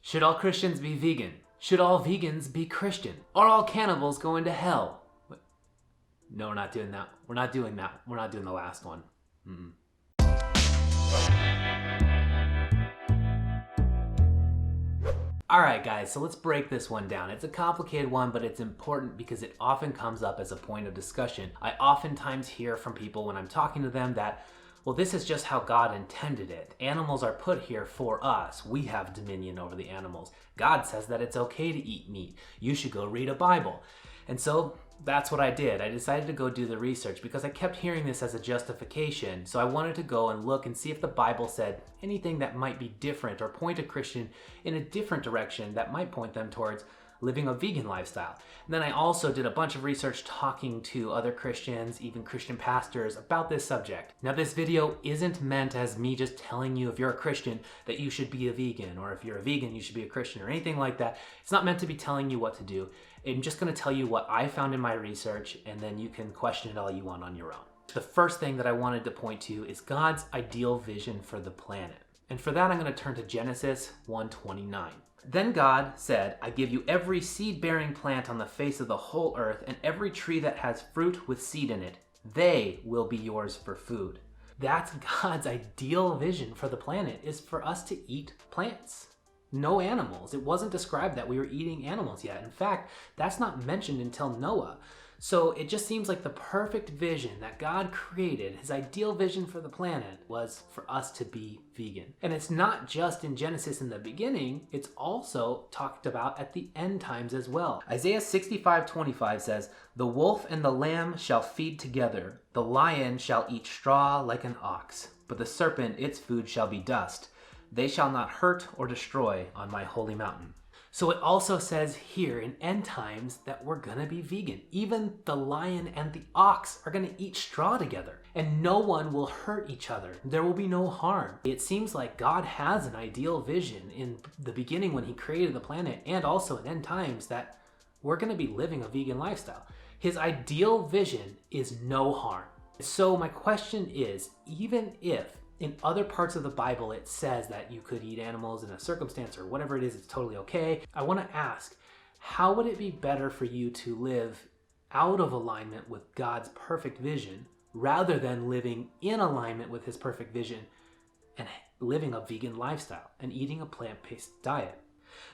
Should all Christians be vegan? Should all vegans be Christian? Are all cannibals going to hell? No, we're not doing that. We're not doing that. We're not doing the last one. Alright guys, so let's break this one down. It's a complicated one, but it's important because it often comes up as a point of discussion. I oftentimes hear from people when I'm talking to them that, well, this is just how God intended it. Animals are put here for us. We have dominion over the animals. God says that it's okay to eat meat. You should go read a Bible. And so that's what I did. I decided to go do the research because I kept hearing this as a justification. So I wanted to go and look and see if the Bible said anything that might be different or point a Christian in a different direction that might point them towards living a vegan lifestyle. And then I also did a bunch of research talking to other Christians, even Christian pastors, about this subject. Now this video isn't meant as me just telling you if you're a Christian that you should be a vegan, or if you're a vegan you should be a Christian, or anything like that. It's not meant to be telling you what to do. I'm just going to tell you what I found in my research, and then you can question it all you want on your own. The first thing that I wanted to point to is God's ideal vision for the planet. And for that I'm going to turn to Genesis 1:29. Then God said, I give you every seed-bearing plant on the face of the whole earth, and every tree that has fruit with seed in it. They will be yours for food. That's God's ideal vision for the planet, is for us to eat plants. No animals. It wasn't described that we were eating animals yet. In fact, that's not mentioned until Noah. So it just seems like the perfect vision that God created, his ideal vision for the planet, was for us to be vegan. And it's not just in Genesis in the beginning, it's also talked about at the end times as well. Isaiah 65:25 says, the wolf and the lamb shall feed together, the lion shall eat straw like an ox, but the serpent its food shall be dust. They shall not hurt or destroy on my holy mountain. So it also says here in end times that we're gonna be vegan. Even the lion and the ox are gonna eat straw together, and no one will hurt each other. There will be no harm. It seems like God has an ideal vision in the beginning when he created the planet, and also in end times, that we're gonna be living a vegan lifestyle. His ideal vision is no harm. So my question is, even if in other parts of the Bible it says that you could eat animals in a circumstance or whatever it is, it's totally okay. I want to ask, how would it be better for you to live out of alignment with God's perfect vision rather than living in alignment with his perfect vision and living a vegan lifestyle and eating a plant-based diet?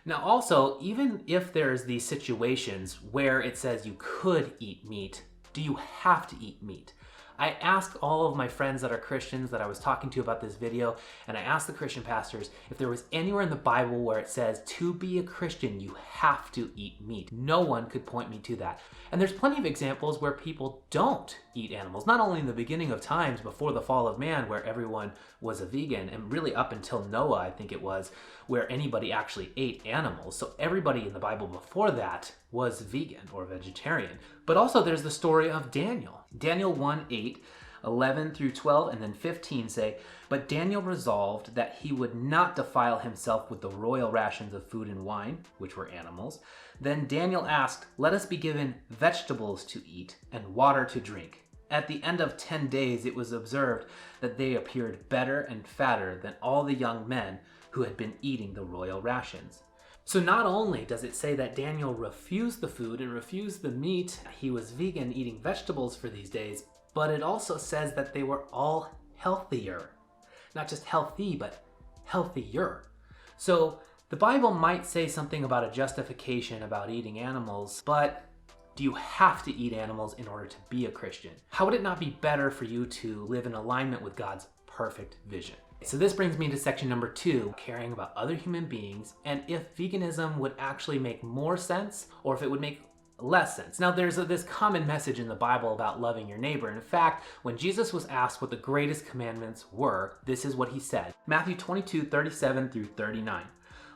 Now also, even if there's these situations where it says you could eat meat, do you have to eat meat? I asked all of my friends that are Christians that I was talking to about this video, and I asked the Christian pastors if there was anywhere in the Bible where it says to be a Christian you have to eat meat. No one could point me to that. And there's plenty of examples where people don't eat animals, not only in the beginning of times before the fall of man where everyone was a vegan, and really up until Noah I think it was, where anybody actually ate animals. So everybody in the Bible before that was vegan or vegetarian. But also there's the story of Daniel. Daniel 1:8, 11 through 12, and then 15 say, but Daniel resolved that he would not defile himself with the royal rations of food and wine, which were animals. Then Daniel asked, let us be given vegetables to eat and water to drink. At the end of 10 days it was observed that they appeared better and fatter than all the young men who had been eating the royal rations. So not only does it say that Daniel refused the food and refused the meat, he was vegan eating vegetables for these days, but it also says that they were all healthier. Not just healthy, but healthier. So the Bible might say something about a justification about eating animals, but do you have to eat animals in order to be a Christian? How would it not be better for you to live in alignment with God's perfect vision? So this brings me to section number 2, caring about other human beings, and if veganism would actually make more sense or if it would make less sense. Now there's this common message in the Bible about loving your neighbor. In fact, when Jesus was asked what the greatest commandments were, this is what he said. Matthew 22:37 through 39.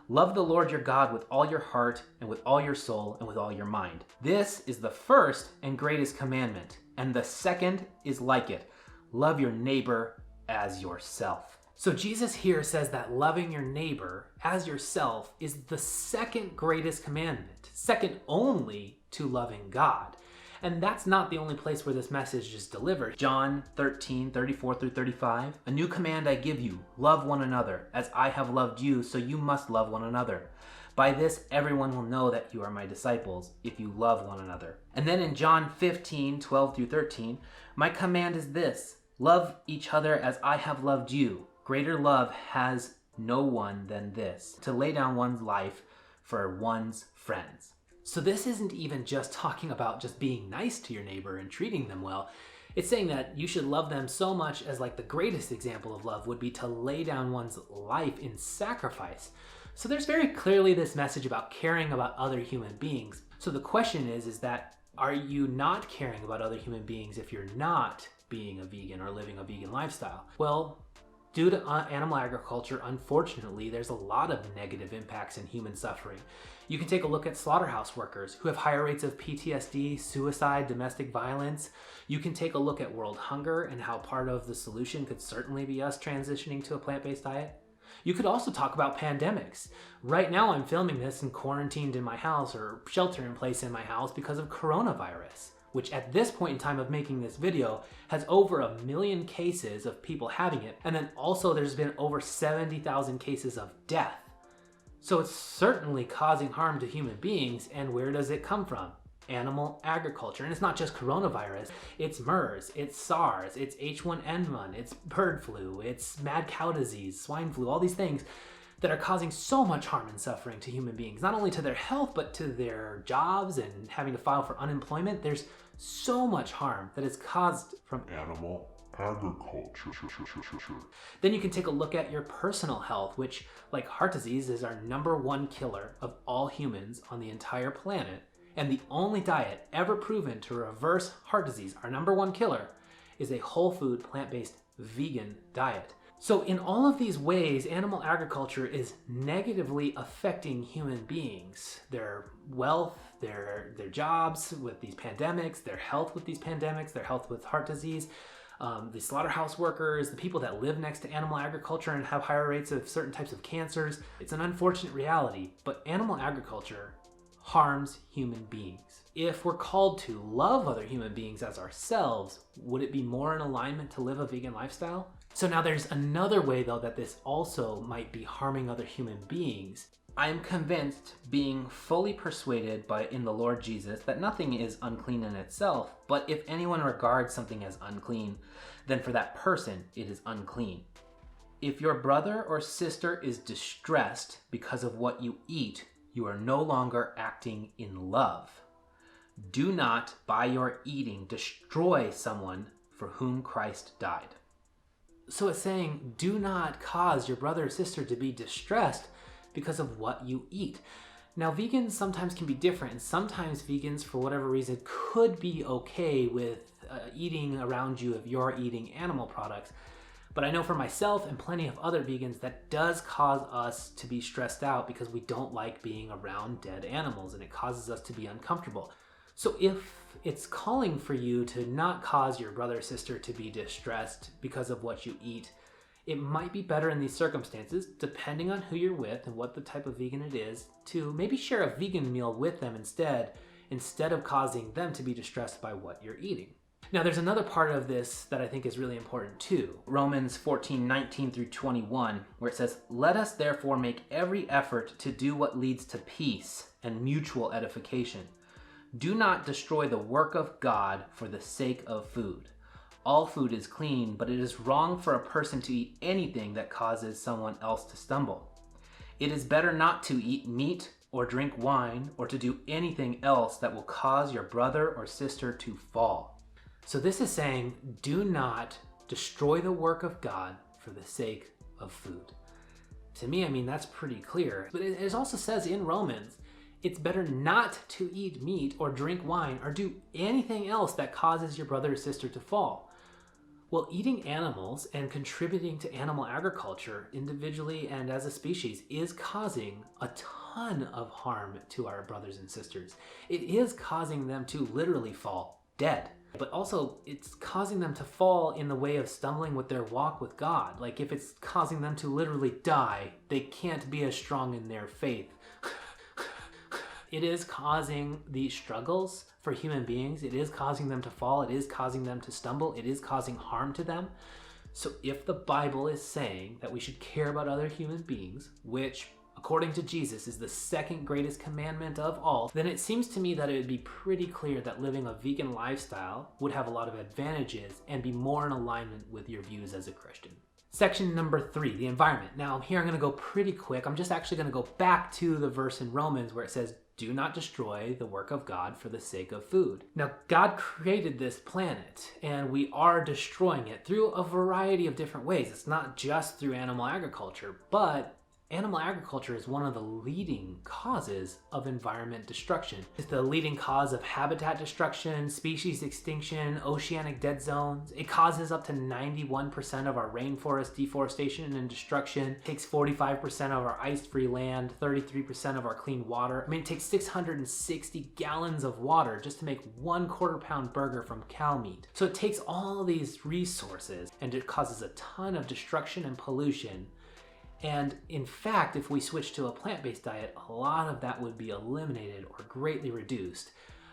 Love the Lord your God with all your heart and with all your soul and with all your mind. This is the first and greatest commandment, and the second is like it. Love your neighbor as yourself. So Jesus here says that loving your neighbor as yourself is the second greatest commandment, second only to loving God. And that's not the only place where this message is delivered. John 13:34-35. A new command I give you, love one another. As I have loved you, so you must love one another. By this, everyone will know that you are my disciples, if you love one another. And then in John 15:12-13, my command is this, love each other as I have loved you. Greater love has no one than this, to lay down one's life for one's friends. So this isn't even just talking about just being nice to your neighbor and treating them well. It's saying that you should love them so much as like the greatest example of love would be to lay down one's life in sacrifice. So there's very clearly this message about caring about other human beings. So the question is that are you not caring about other human beings if you're not being a vegan or living a vegan lifestyle? Well, due to animal agriculture, unfortunately, there's a lot of negative impacts and human suffering. You can take a look at slaughterhouse workers who have higher rates of PTSD, suicide, domestic violence. You can take a look at world hunger and how part of the solution could certainly be us transitioning to a plant-based diet. You could also talk about pandemics. Right now I'm filming this and quarantined in my house or shelter in place in my house because of coronavirus, which at this point in time of making this video has over 1 million cases of people having it. And then also there's been over 70,000 cases of death. So it's certainly causing harm to human beings. And where does it come from? Animal agriculture. And it's not just coronavirus, it's MERS, it's SARS, it's H1N1, it's bird flu, it's mad cow disease, swine flu, all these things that are causing so much harm and suffering to human beings, not only to their health, but to their jobs and having to file for unemployment. There's so much harm that is caused from animal agriculture. Then you can take a look at your personal health, which, like heart disease, is our #1 killer of all humans on the entire planet. And the only diet ever proven to reverse heart disease, our #1 killer, is a whole food, plant-based vegan diet. So in all of these ways, animal agriculture is negatively affecting human beings, their wealth, their jobs with these pandemics, their health with these pandemics, their health with heart disease, the slaughterhouse workers, the people that live next to animal agriculture and have higher rates of certain types of cancers. It's an unfortunate reality, but animal agriculture harms human beings. If we're called to love other human beings as ourselves, would it be more in alignment to live a vegan lifestyle? So now there's another way though that this also might be harming other human beings. I am convinced, being fully persuaded in the Lord Jesus, that nothing is unclean in itself, but if anyone regards something as unclean, then for that person it is unclean. If your brother or sister is distressed because of what you eat, you are no longer acting in love. Do not, by your eating, destroy someone for whom Christ died. So it's saying, do not cause your brother or sister to be distressed because of what you eat. Now, vegans sometimes can be different, and sometimes vegans, for whatever reason, could be okay with eating around you if you're eating animal products. But I know for myself and plenty of other vegans that does cause us to be stressed out because we don't like being around dead animals and it causes us to be uncomfortable. So if it's calling for you to not cause your brother or sister to be distressed because of what you eat, it might be better in these circumstances, depending on who you're with and what the type of vegan it is, to maybe share a vegan meal with them instead of causing them to be distressed by what you're eating. Now, there's another part of this that I think is really important too. Romans 14:19-21, where it says, "Let us therefore make every effort to do what leads to peace and mutual edification. Do not destroy the work of God for the sake of food. All food is clean, but it is wrong for a person to eat anything that causes someone else to stumble. It is better not to eat meat or drink wine or to do anything else that will cause your brother or sister to fall." So this is saying, do not destroy the work of God for the sake of food. To me, I mean, that's pretty clear. But it also says in Romans, it's better not to eat meat or drink wine or do anything else that causes your brother or sister to fall. Well, eating animals and contributing to animal agriculture individually and as a species is causing a ton of harm to our brothers and sisters. It is causing them to literally fall dead. But also, it's causing them to fall in the way of stumbling with their walk with God. Like, if it's causing them to literally die, they can't be as strong in their faith. it is causing these struggles for human beings. It is causing them to fall. It is causing them to stumble. It is causing harm to them. So if the Bible is saying that we should care about other human beings, which according to Jesus is the second greatest commandment of all, then it seems to me that it would be pretty clear that living a vegan lifestyle would have a lot of advantages and be more in alignment with your views as a Christian. Section number 3, the environment. Now here I'm going to go pretty quick. I'm just actually going to go back to the verse in Romans where it says, do not destroy the work of God for the sake of food. Now, God created this planet and we are destroying it through a variety of different ways. It's not just through animal agriculture, but animal agriculture is one of the leading causes of environment destruction. It's the leading cause of habitat destruction, species extinction, oceanic dead zones. It causes up to 91% of our rainforest deforestation and destruction. It takes 45% of our ice-free land, 33% of our clean water. I mean, it takes 660 gallons of water just to make 1/4 pound burger from cow meat. So it takes all these resources and it causes a ton of destruction and pollution. And in fact, if we switch to a plant-based diet, a lot of that would be eliminated or greatly reduced.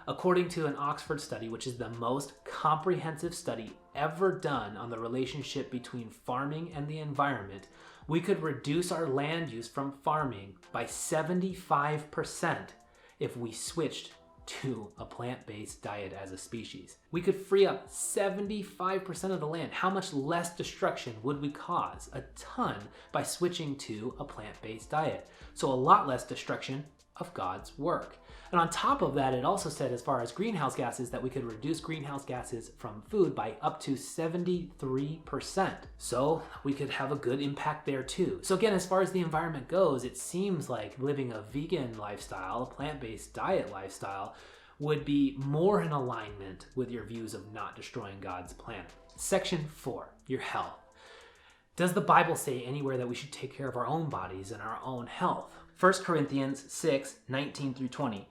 According to an Oxford study, which is the most comprehensive study ever done on the relationship between farming and the environment, we could reduce our land use from farming by 75% if we switched to a plant-based diet as a species. We could free up 75% of the land. How much less destruction would we cause? A ton by switching to a plant-based diet. So a lot less destruction of God's work. And on top of that, it also said as far as greenhouse gases that we could reduce greenhouse gases from food by up to 73%. So we could have a good impact there too. So again, as far as the environment goes, it seems like living a vegan lifestyle, a plant-based diet lifestyle, would be more in alignment with your views of not destroying God's planet. Section 4, your health. Does the Bible say anywhere that we should take care of our own bodies and our own health? 1 Corinthians 6, 19 through 20.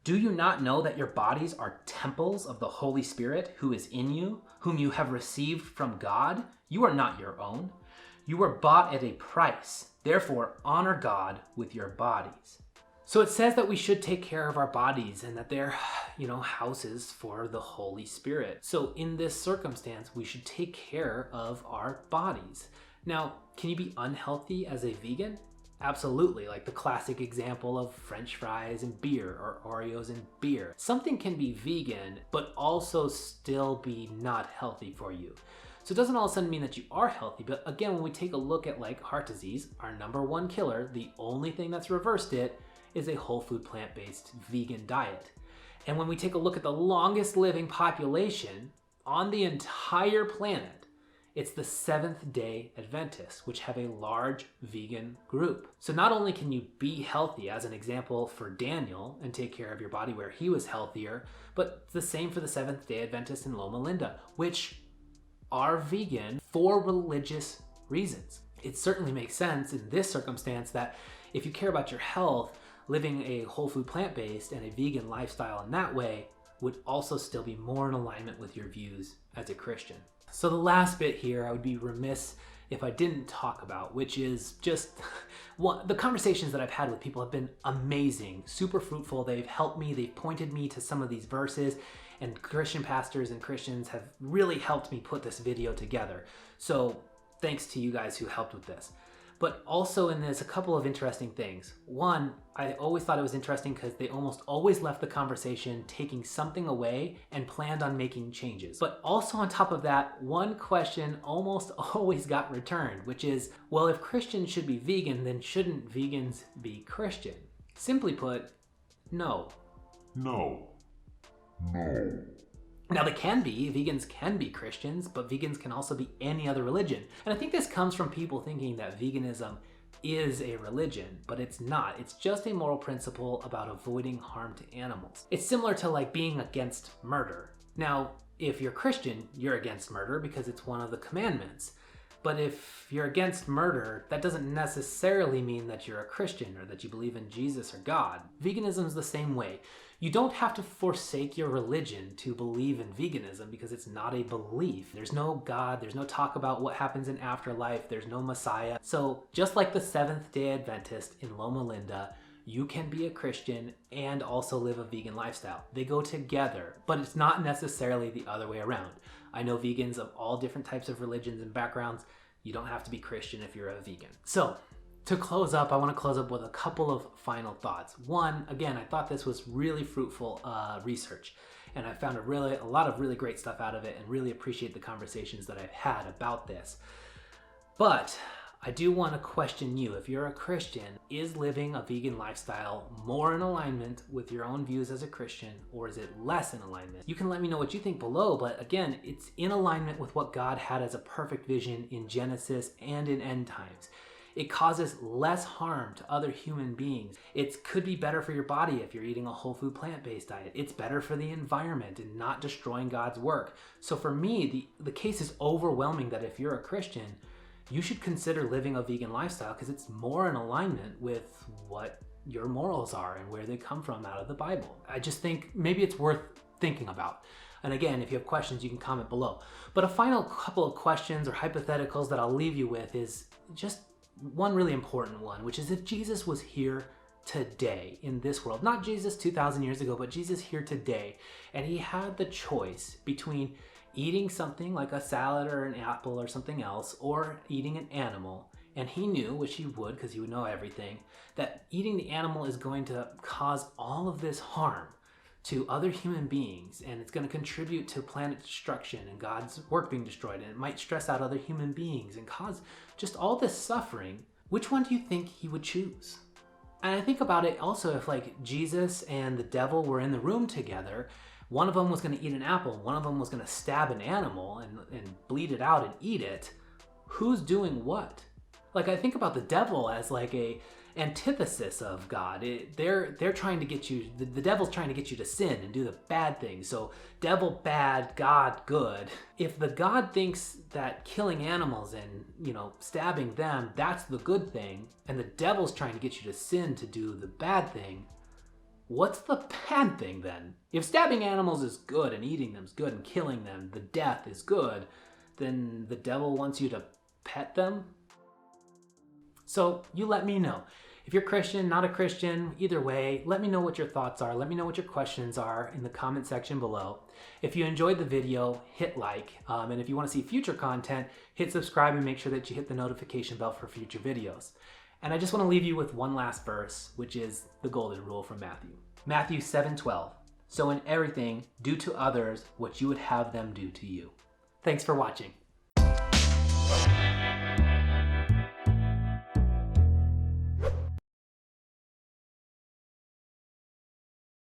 Do you not know that your bodies are temples of the Holy Spirit who is in you, whom you have received from God? You are not your own. You were bought at a price. Therefore, honor God with your bodies. So it says that we should take care of our bodies and that they're, houses for the Holy Spirit. So in this circumstance, we should take care of our bodies. Now, can you be unhealthy as a vegan? Absolutely, like the classic example of French fries and beer or Oreos and beer. Something can be vegan, but also still be not healthy for you. So it doesn't all of a sudden mean that you are healthy, but again, when we take a look at like heart disease, our number one killer, the only thing that's reversed it is a whole food plant-based vegan diet. And when we take a look at the longest living population on the entire planet, it's the Seventh-day Adventists, which have a large vegan group. So not only can you be healthy, as an example for Daniel, and take care of your body where he was healthier, but it's the same for the Seventh-day Adventists in Loma Linda, which are vegan for religious reasons. It certainly makes sense in this circumstance that if you care about your health, living a whole food plant-based and a vegan lifestyle in that way would also still be more in alignment with your views as a Christian. So the last bit here I would be remiss if I didn't talk about, which is just the conversations that I've had with people have been amazing, super fruitful. They've helped me, they've pointed me to some of these verses, and Christian pastors and Christians have really helped me put this video together. So thanks to you guys who helped with this. But also in this, a couple of interesting things. One, I always thought it was interesting because they almost always left the conversation taking something away and planned on making changes. But also on top of that, one question almost always got returned, which is, well, if Christians should be vegan, then shouldn't vegans be Christian? Simply put, no. No. Now vegans can be Christians, but vegans can also be any other religion. And I think this comes from people thinking that veganism is a religion, but it's not. It's just a moral principle about avoiding harm to animals. It's similar to like being against murder. Now, if you're Christian, you're against murder because it's one of the commandments. But if you're against murder, that doesn't necessarily mean that you're a Christian or that you believe in Jesus or God. Veganism is the same way. You don't have to forsake your religion to believe in veganism because it's not a belief. There's no God, there's no talk about what happens in afterlife, there's no Messiah. So just like the Seventh-day Adventist in Loma Linda, you can be a Christian and also live a vegan lifestyle. They go together, but it's not necessarily the other way around. I know vegans of all different types of religions and backgrounds. You don't have to be Christian if you're a vegan. So to close up, I want to close up with a couple of final thoughts. One, again, I thought this was really fruitful research, and I found a lot of really great stuff out of it, and really appreciate the conversations that I've had about this. But I do want to question you. If you're a Christian, is living a vegan lifestyle more in alignment with your own views as a Christian, or is it less in alignment? You can let me know what you think below, but again, it's in alignment with what God had as a perfect vision in Genesis and in end times. It causes less harm to other human beings. It could be better for your body if you're eating a whole food plant-based diet. It's better for the environment and not destroying God's work. So for me, the case is overwhelming that if you're a Christian, you should consider living a vegan lifestyle because it's more in alignment with what your morals are and where they come from out of the Bible. I just think maybe it's worth thinking about. And again, if you have questions, you can comment below. But a final couple of questions or hypotheticals that I'll leave you with is just one really important one, which is if Jesus was here today in this world, not Jesus 2,000 years ago, but Jesus here today, and he had the choice between eating something like a salad or an apple or something else, or eating an animal, and he knew, which he would because he would know everything, that eating the animal is going to cause all of this harm to other human beings, and it's going to contribute to planet destruction and God's work being destroyed, and it might stress out other human beings and cause just all this suffering. Which one do you think he would choose? And I think about it also, if like Jesus and the devil were in the room together, one of them was going to eat an apple, one of them was going to stab an animal and bleed it out and eat it. Who's doing what? Like, I think about the devil as like a antithesis of God. They're trying to get you, the devil's trying to get you to sin and do the bad thing. So devil bad, God good. If the God thinks that killing animals and, stabbing them, that's the good thing, and the devil's trying to get you to sin to do the bad thing, what's the bad thing then? If stabbing animals is good and eating them is good and killing them, the death is good, then the devil wants you to pet them? So you let me know. If you're Christian, not a Christian, either way, let me know what your thoughts are. Let me know what your questions are in the comment section below. If you enjoyed the video, hit like. And if you want to see future content, hit subscribe and make sure that you hit the notification bell for future videos. And I just want to leave you with one last verse, which is the golden rule from Matthew. Matthew 7:12. So in everything, do to others what you would have them do to you. Thanks for watching.